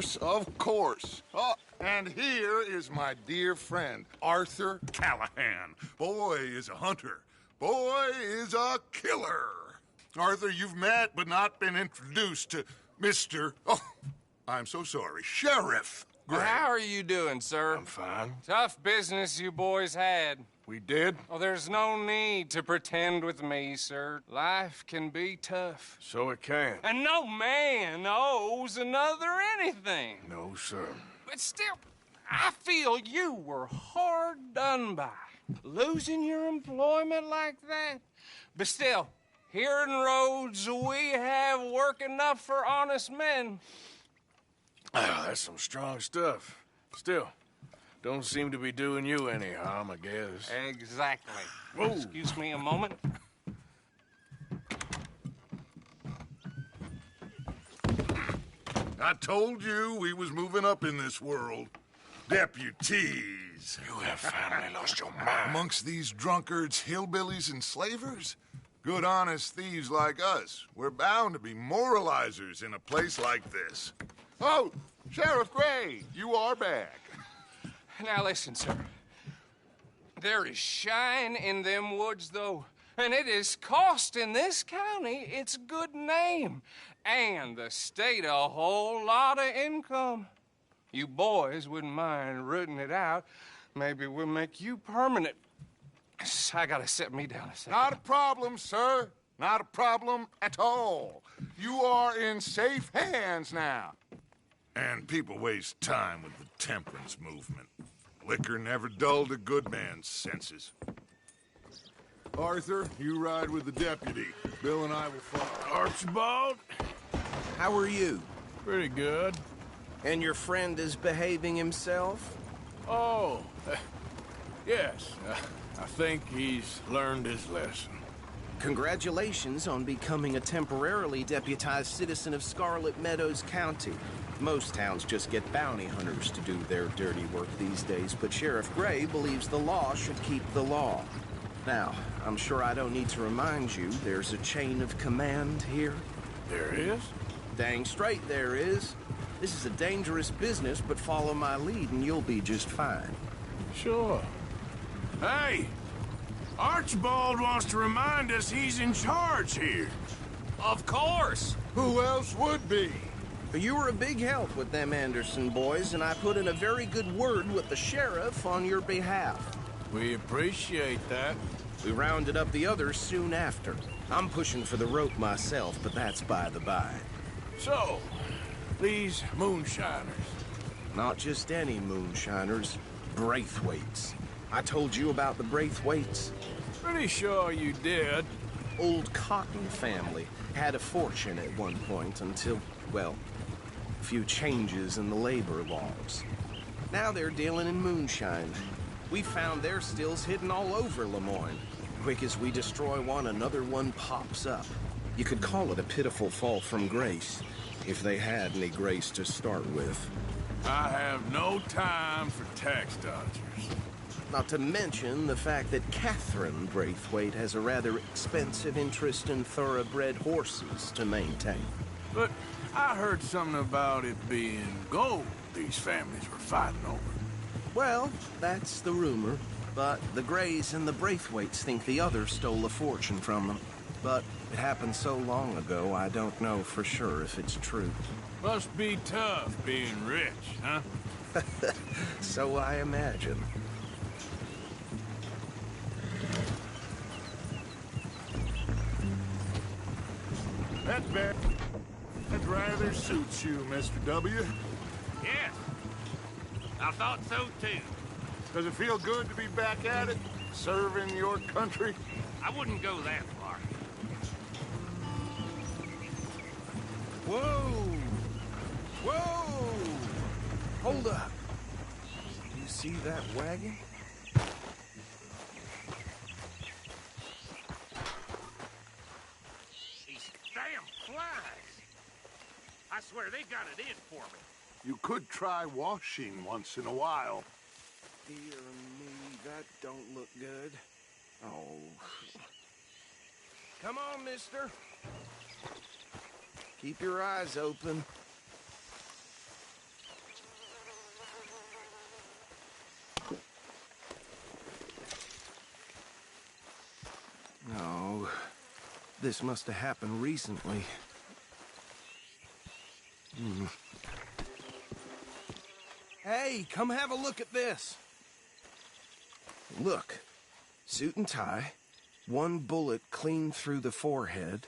course, of course. Oh, and here is my dear friend, Arthur Callahan. Boy is a hunter. Boy is a killer. Arthur, you've met but not been introduced to Mr. Oh, I'm so sorry, Sheriff Gray. How are you doing, sir? I'm fine. Tough business you boys had. We did? Oh, there's no need to pretend with me, sir. Life can be tough. So it can. And no man owes another anything. No, sir. But still, I feel you were hard done by. Losing your employment like that. But still, here in Rhodes, we have work enough for honest men. Oh, that's some strong stuff. Still, don't seem to be doing you any harm, I guess. Exactly. Whoa. Excuse me a moment. I told you we was moving up in this world. Deputies. You have finally lost your mind. Amongst these drunkards, hillbillies, and slavers? Good, honest thieves like us. We're bound to be moralizers in a place like this. Oh, Sheriff Gray, you are back. Now listen, sir. There is shine in them woods, though, and it is costing this county its good name and the state a whole lot of income. You boys wouldn't mind rooting it out. Maybe we'll make you permanent. I gotta sit me down a second. Not a problem, sir. Not a problem at all. You are in safe hands now. And people waste time with the temperance movement. Liquor never dulled a good man's senses. Arthur, you ride with the deputy. Bill and I will follow. Archibald? How are you? Pretty good. And your friend is behaving himself? Oh, yes. I think he's learned his lesson. Congratulations on becoming a temporarily deputized citizen of Scarlet Meadows County. Most towns just get bounty hunters to do their dirty work these days, but Sheriff Gray believes the law should keep the law. Now, I'm sure I don't need to remind you there's a chain of command here. There is? Dang straight there is. This is a dangerous business, but follow my lead and you'll be just fine. Sure. Hey! Archibald wants to remind us he's in charge here. Of course. Who else would be? You were a big help with them Anderson boys, and I put in a very good word with the sheriff on your behalf. We appreciate that. We rounded up the others soon after. I'm pushing for the rope myself, but that's by the by. So, these moonshiners. Not just any moonshiners, Braithwaites. I told you about the Braithwaites. Pretty sure you did. Old Cotton family had a fortune at one point until, well, a few changes in the labor laws. Now they're dealing in moonshine. We found their stills hidden all over Lemoyne. Quick as we destroy one, another one pops up. You could call it a pitiful fall from grace, if they had any grace to start with. I have no time for tax dodgers. Not to mention the fact that Catherine Braithwaite has a rather expensive interest in thoroughbred horses to maintain. But I heard something about it being gold these families were fighting over. Well, that's the rumor. But the Grays and the Braithwaites think the other stole a fortune from them. But it happened so long ago, I don't know for sure if it's true. Must be tough being rich, huh? So I imagine. That rather suits you, Mr. W. Yes. I thought so, too. Does it feel good to be back at it, serving your country? I wouldn't go that far. Whoa! Whoa! Hold up. You see that wagon? These damn flies. I swear they got it in for me. You could try washing once in a while. Dear me, that don't look good. Oh. Come on, mister. Keep your eyes open. This must have happened recently. Hey, come have a look at this. Look, suit and tie, one bullet clean through the forehead.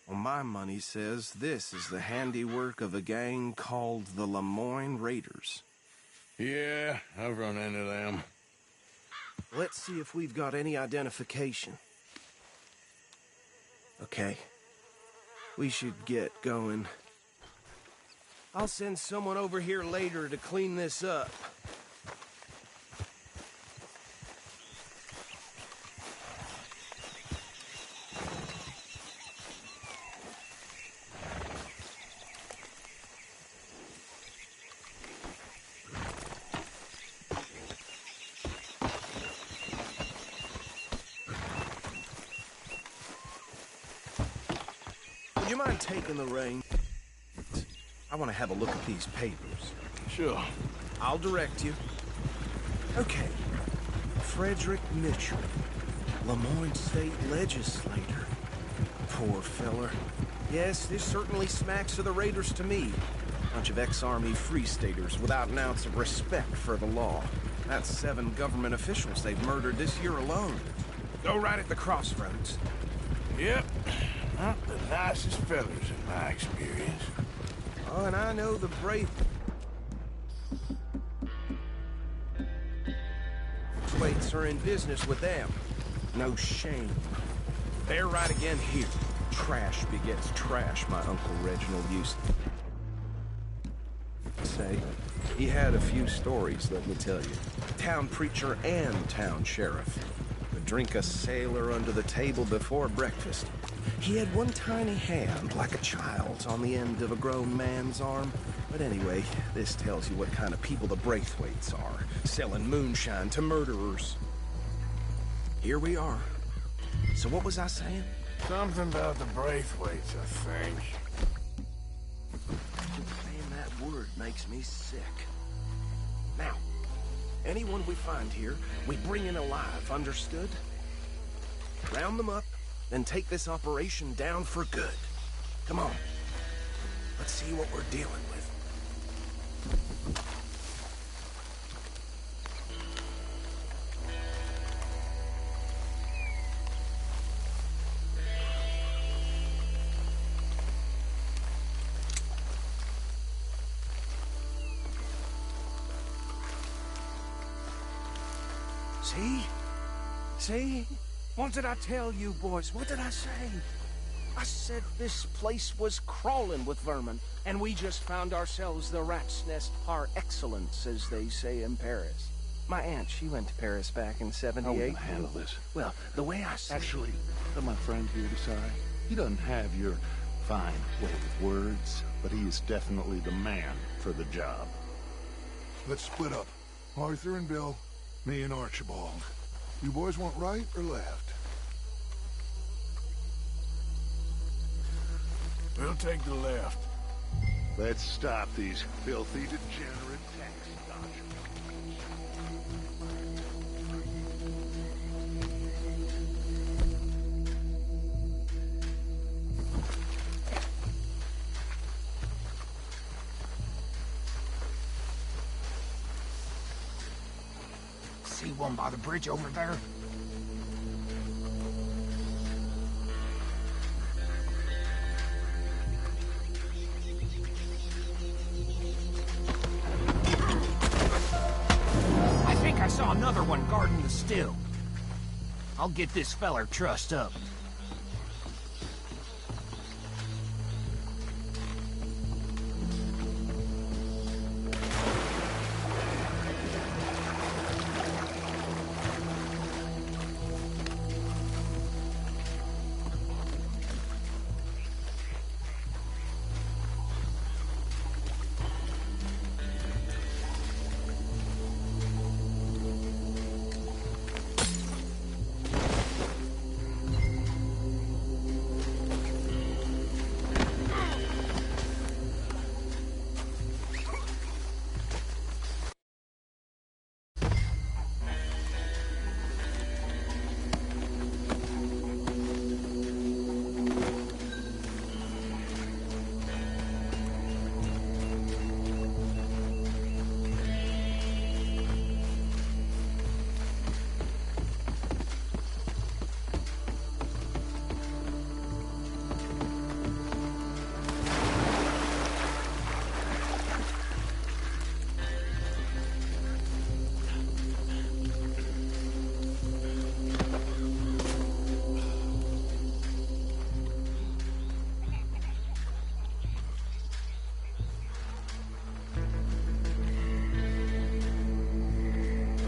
Well, my money says this is the handiwork of a gang called the Lemoyne Raiders. Yeah, I've run into them. Let's see if we've got any identification. Okay. We should get going. I'll send someone over here later to clean this up. Would you mind taking the reins? I want to have a look at these papers. Sure. I'll direct you. Okay. Frederick Mitchell, Lemoyne State Legislator. Poor feller. Yes, this certainly smacks of the Raiders to me. Bunch of ex-Army Free Staters without an ounce of respect for the law. That's 7 government officials they've murdered this year alone. Go right at the crossroads. Yep. Not the nicest fellas in my experience. Oh, and I know the Braithwaites are in business with them. No shame. They're right again here. Trash begets trash, my Uncle Reginald used to say. He had a few stories, let me tell you. Town preacher and town sheriff. Would drink a sailor under the table before breakfast. He had one tiny hand, like a child's, on the end of a grown man's arm. But anyway, this tells you what kind of people the Braithwaites are, selling moonshine to murderers. Here we are. So what was I saying? Something about the Braithwaites, I think. Saying that word makes me sick. Now, anyone we find here, we bring in alive, understood? Round them up, then take this operation down for good. Come on. Let's see what we're dealing with. See? See? What did I tell you, boys? What did I say? I said this place was crawling with vermin, and we just found ourselves the rat's nest par excellence, as they say in Paris. My aunt, she went to Paris back in '78. How are we gonna handle this? Well, the way I see Actually, let my friend here decide. He doesn't have your fine way of words, but he is definitely the man for the job. Let's split up. Arthur and Bill, me and Archibald. You boys want right or left? We'll take the left. Let's stop these filthy, degenerate tax dodgers. See one by the bridge over there? I think I saw another one guarding the still. I'll get this feller trussed up.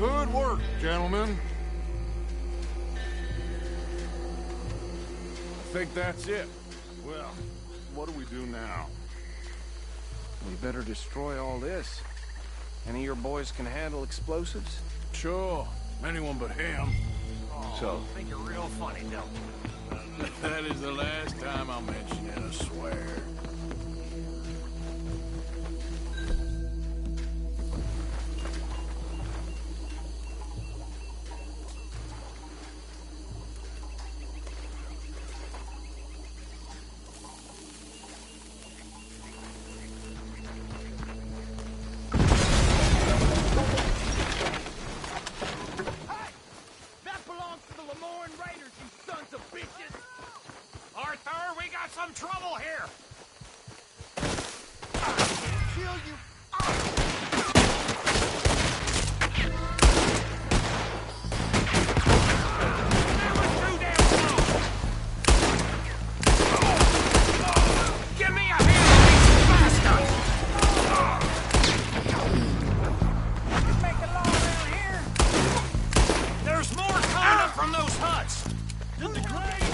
Good work, gentlemen. I think that's it. Well, what do we do now? We better destroy all this. Any of your boys can handle explosives? Sure. Anyone but him. So, I think you're real funny, don't you? That is the last time I'll mention it, I swear. Some trouble here! Kill you! Give me a hand on these bastards! You make a law around here? There's more coming up from those huts! In the grave!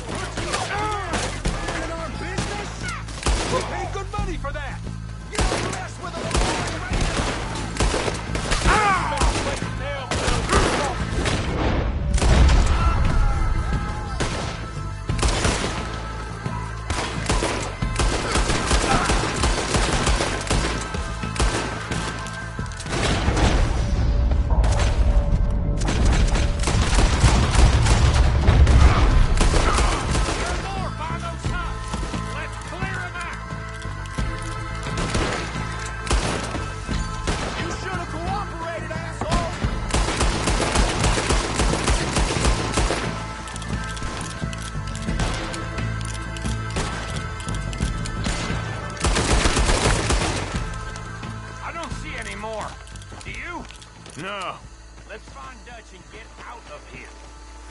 We paid good money for that! You don't mess with them! No. Let's find Dutch and get out of here.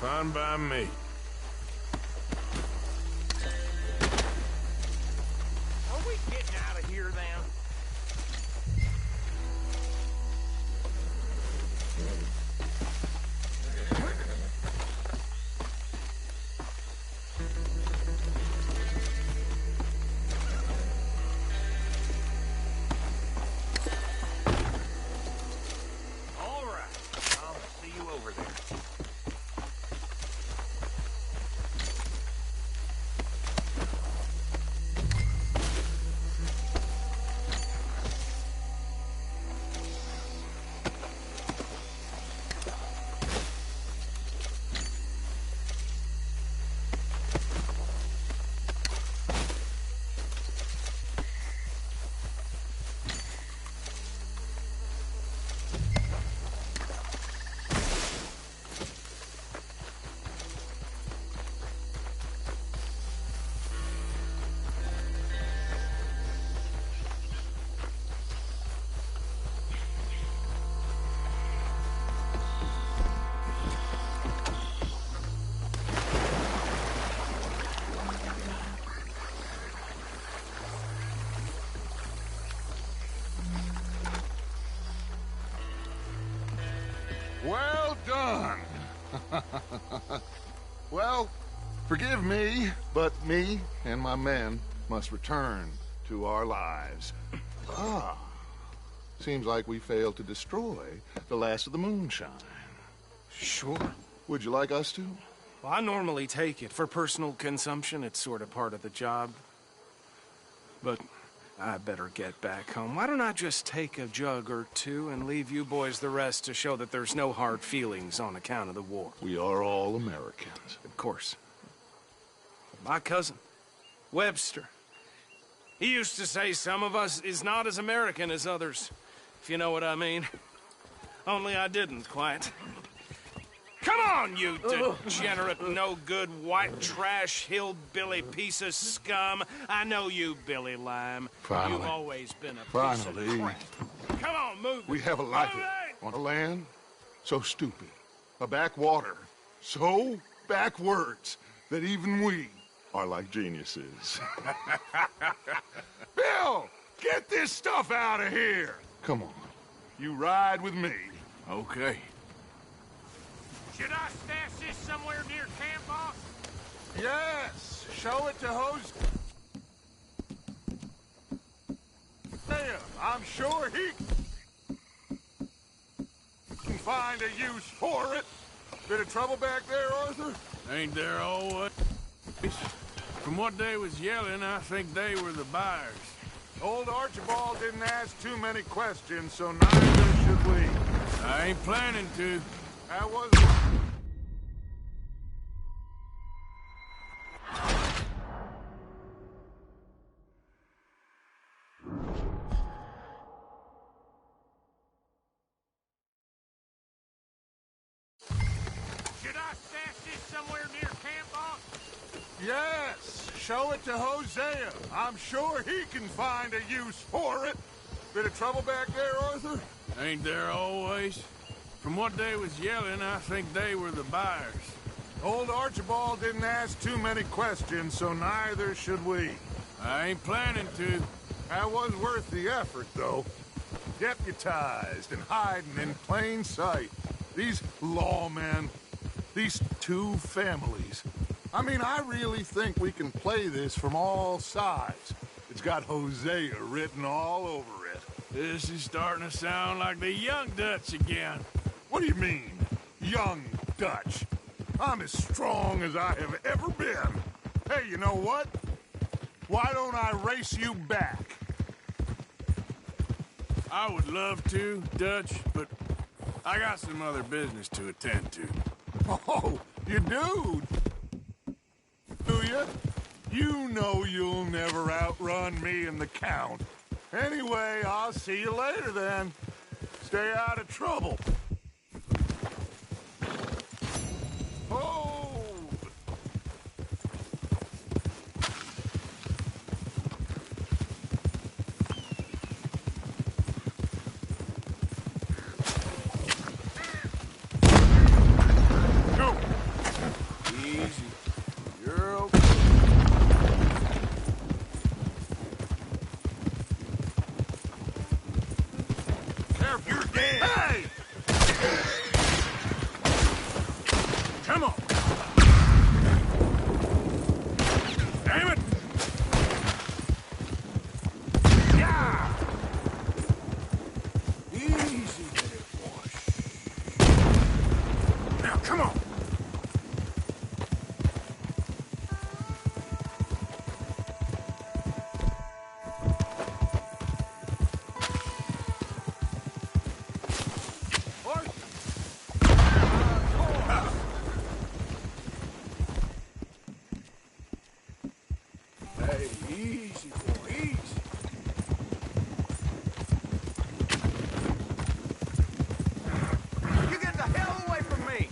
Fine by me. Are we getting out of here then? Well done. Well, forgive me, but me and my men must return to our lives. Ah, seems like we failed to destroy the last of the moonshine. Sure. Would you like us to? Well, I normally take it for personal consumption. It's sort of part of the job. But I better get back home. Why don't I just take a jug or two and leave you boys the rest to show that there's no hard feelings on account of the war? We are all Americans. Of course. My cousin, Webster, he used to say some of us is not as American as others, if you know what I mean. Only I didn't quite. Come on, you degenerate, no-good, white trash, hillbilly piece of scum. I know you, Billy Lime. Finally. You've always been a piece Finally. of crap. Come on, move. We have a life Move it! on a land so stupid, a backwater so backwards that even we are like geniuses. Bill, get this stuff out of here. Come on, you ride with me. Okay. Should I stash this somewhere near camp, boss? Yes, show it to Jose. I'm sure he can find a use for it. Bit of trouble back there, Arthur? Ain't there always? From what they was yelling, I think they were the buyers. Old Archibald didn't ask too many questions, so neither should we. I ain't planning to. That was... Should I stash this somewhere near camp, boss? Yes, show it to Hosea. I'm sure he can find a use for it. Bit of trouble back there, Arthur? Ain't there always? From what they was yelling, I think they were the buyers. Old Archibald didn't ask too many questions, so neither should we. I ain't planning to. That was worth the effort, though. Deputized and hiding in plain sight. These lawmen, these two families. I mean, I really think we can play this from all sides. It's got Hosea written all over it. This is starting to sound like the Young Dutch again. What do you mean, young Dutch? I'm as strong as I have ever been. Hey, you know what? Why don't I race you back? I would love to, Dutch, but I got some other business to attend to. Oh, you do? Do you? You know you'll never outrun me and the Count. Anyway, I'll see you later then. Stay out of trouble. Oh! Go! Easy. You're okay. You're dead! Hey! Come on! Damn it! Yeah! Easy there, boy. Now, come on! Hey, easy, boy, easy. You get the hell away from me!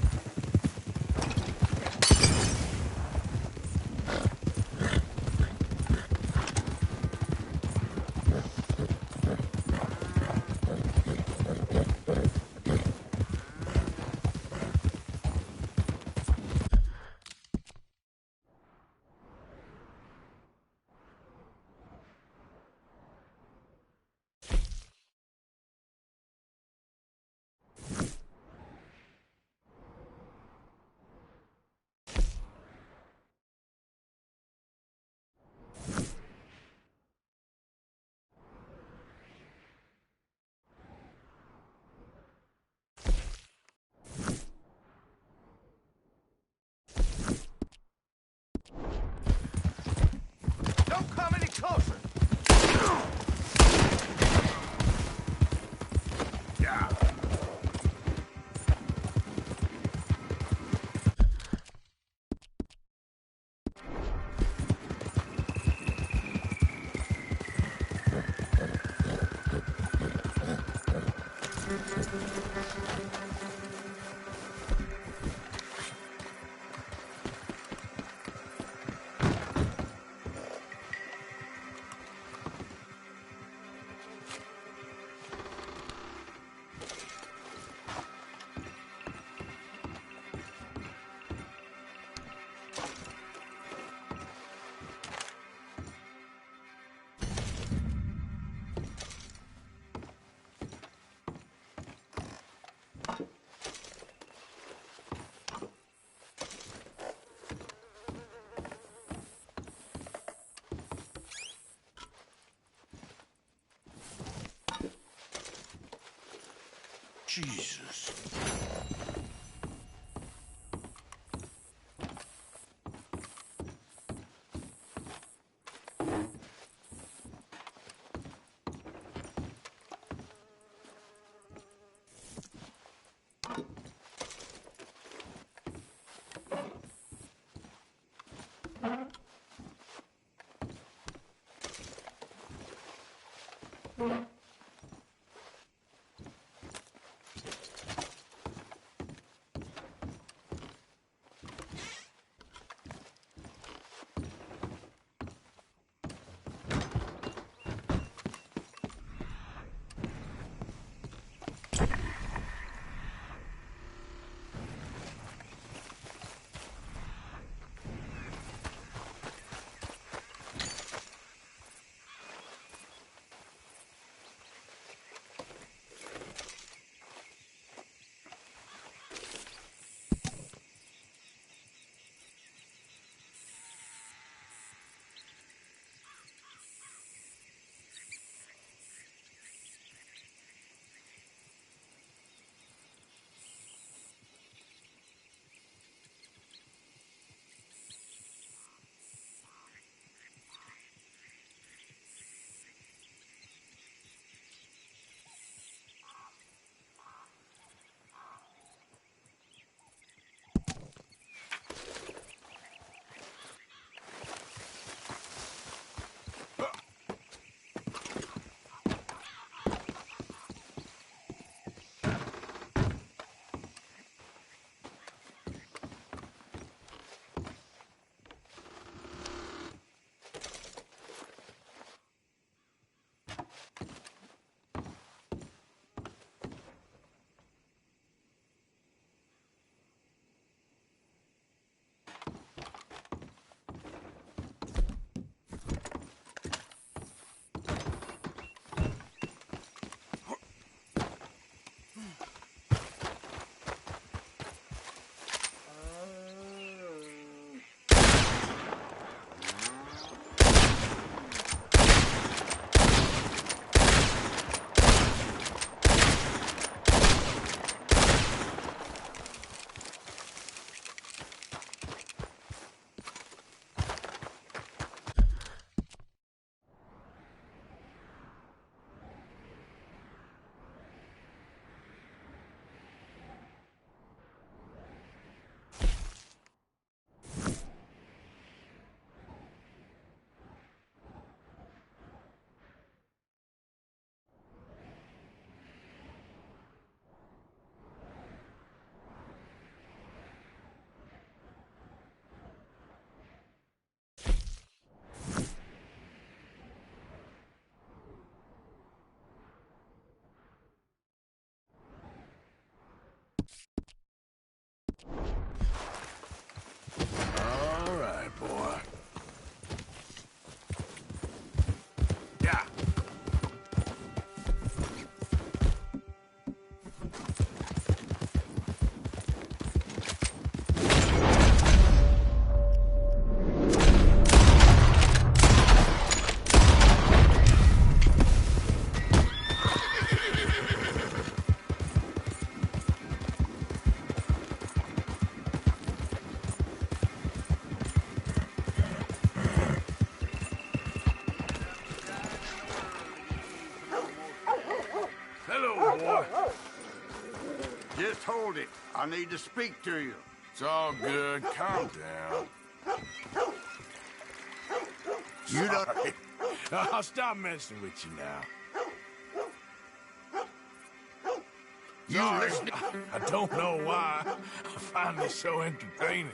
Don't come any closer! Yeah. Jesus. All right, boy. Yeah. Hello, boy. Just hold it. I need to speak to you. It's all good. Calm down. You don't... Sorry. I'll stop messing with you now. Sorry. I don't know why. I find this so entertaining.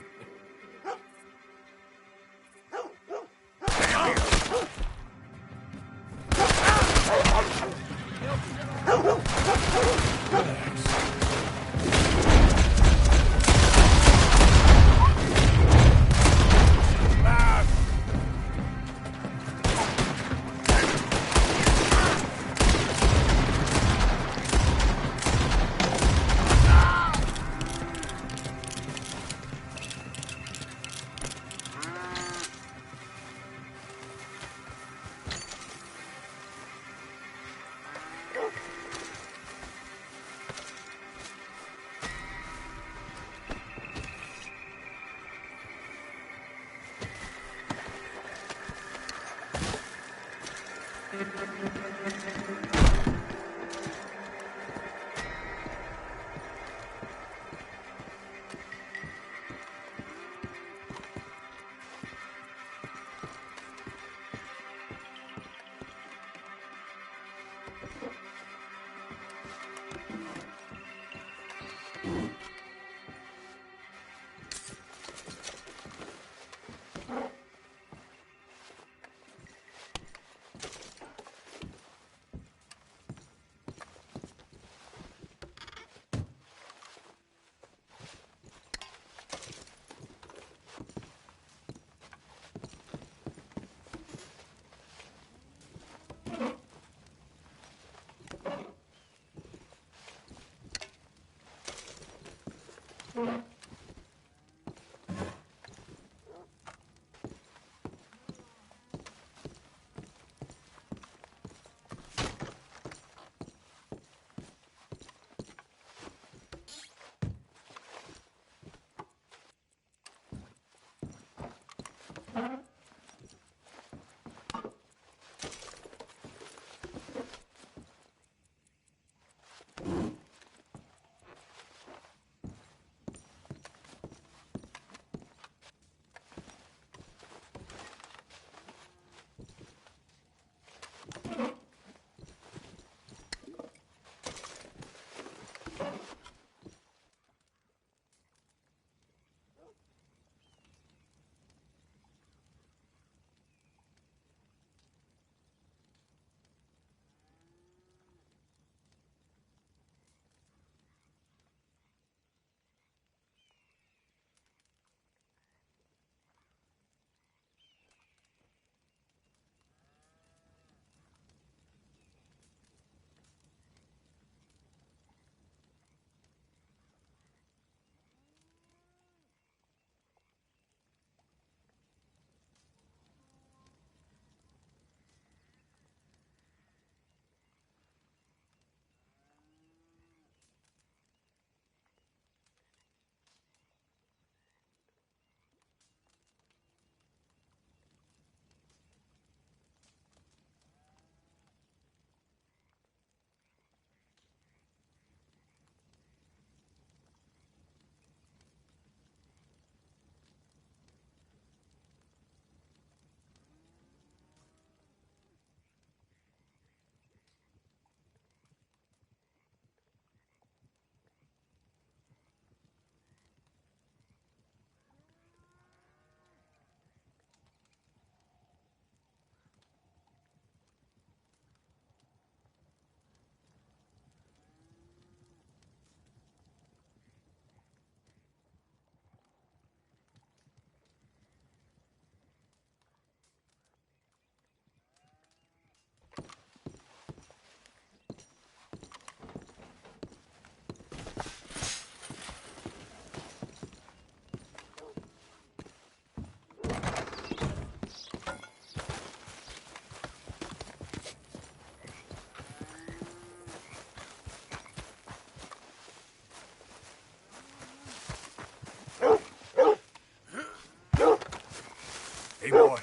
Hey, boy.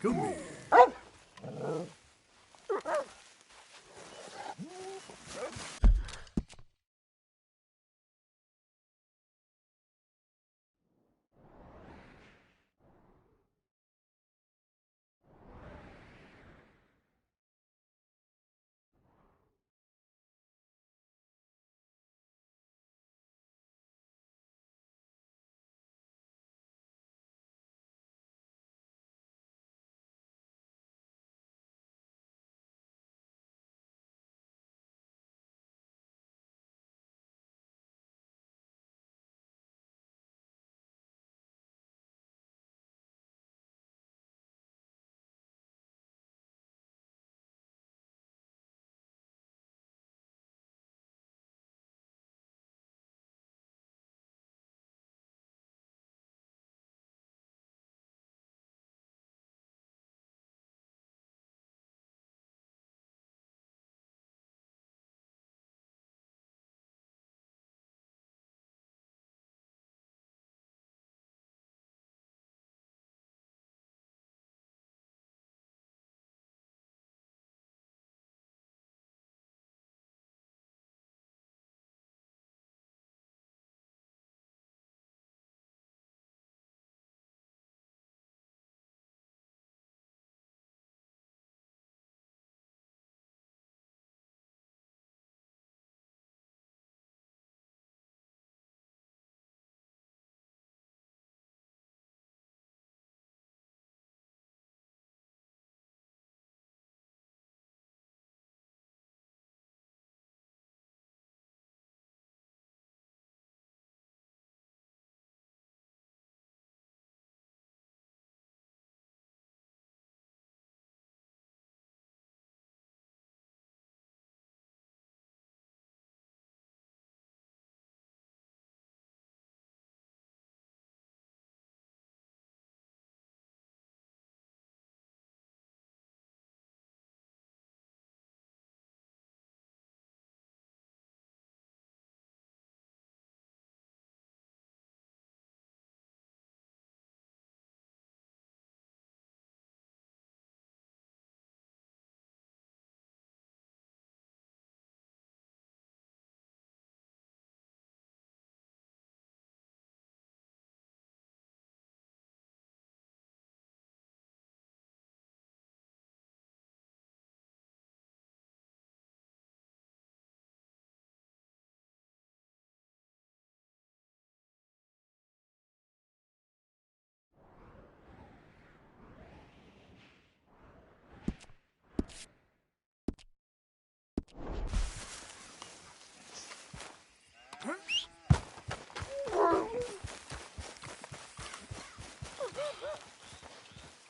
Come here.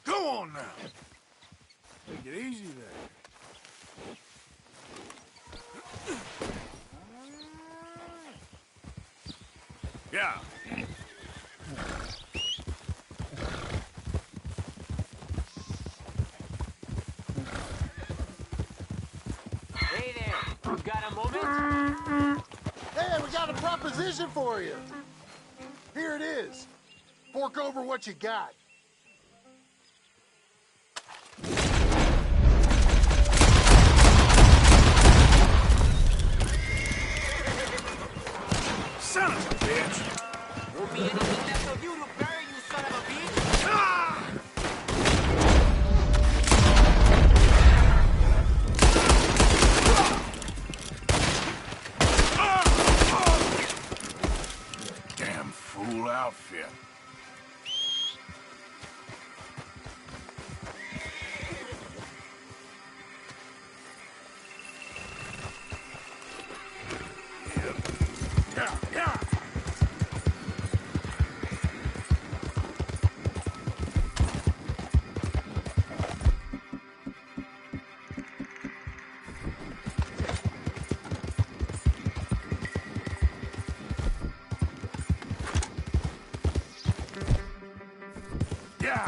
Go on now. Take it easy there. Yeah. Hey there, you got a moment? Hey, we got a proposition for you. Here it is. Fork over what you got. Son of a bitch! Won't be anything left of you to bury, you son of a bitch! Ah! Damn fool outfit. Yeah, yeah. Yeah.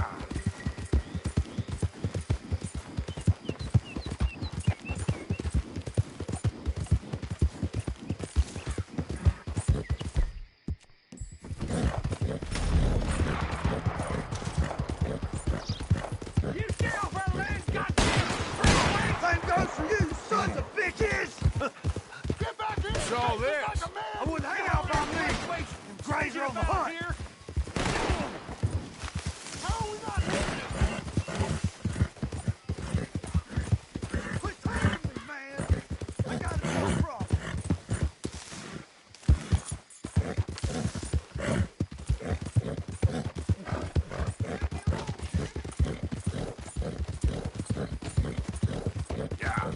You get off our land, goddamn! Same goes for you, sons of bitches! Get back here! What's all Like this? a man! I wouldn't hang out by me and graze her on the hunt. How are we not hitting it? Quit telling me, man! I got no problem. Yeah.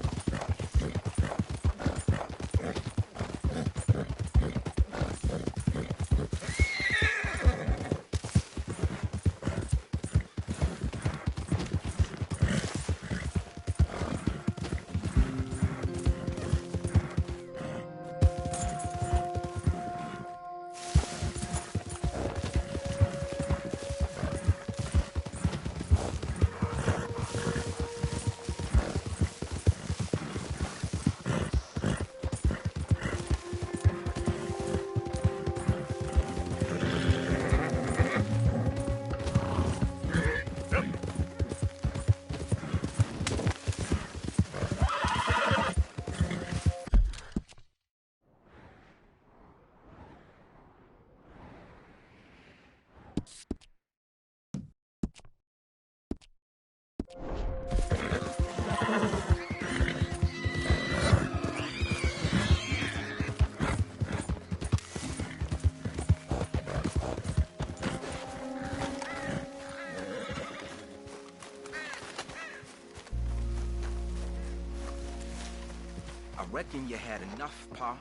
I reckon you had enough, Pa.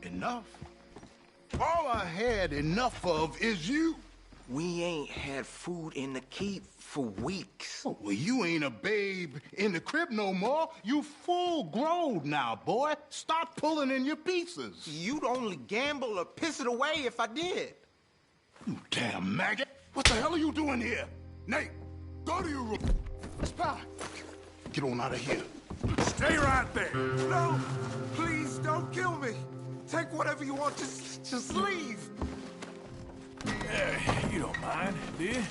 Enough? All I had enough of is you. We ain't had food in the keep for weeks. Oh, well, you ain't a babe in the crib no more. You full grown now, boy. Stop pulling in your pieces. You'd only gamble or piss it away if I did. You damn maggot. What the hell are you doing here? Nate, go to your room. Pa! Get on out of here. Stay right there. No! Please don't kill me! Take whatever you want, just leave! You don't mind, do you?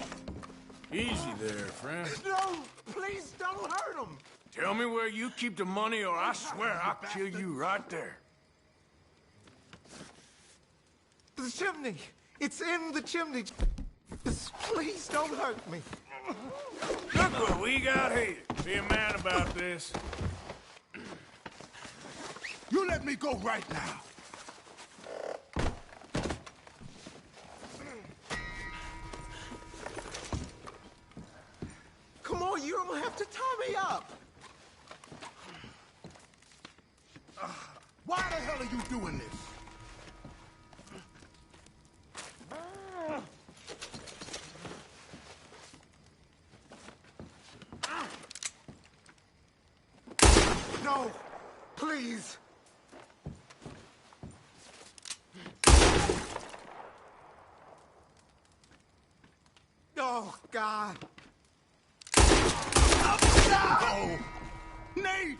Easy there, friend. No! Please don't hurt him! Tell me where you keep the money or I swear I'll kill you right there. The chimney! It's in the chimney! Just please don't hurt me! Look what we got here. Be a man about this. You let me go right now. Come on, you don't have to tie me up! Why the hell are you doing this? No, please. Oh, God. Oh, no! Nate!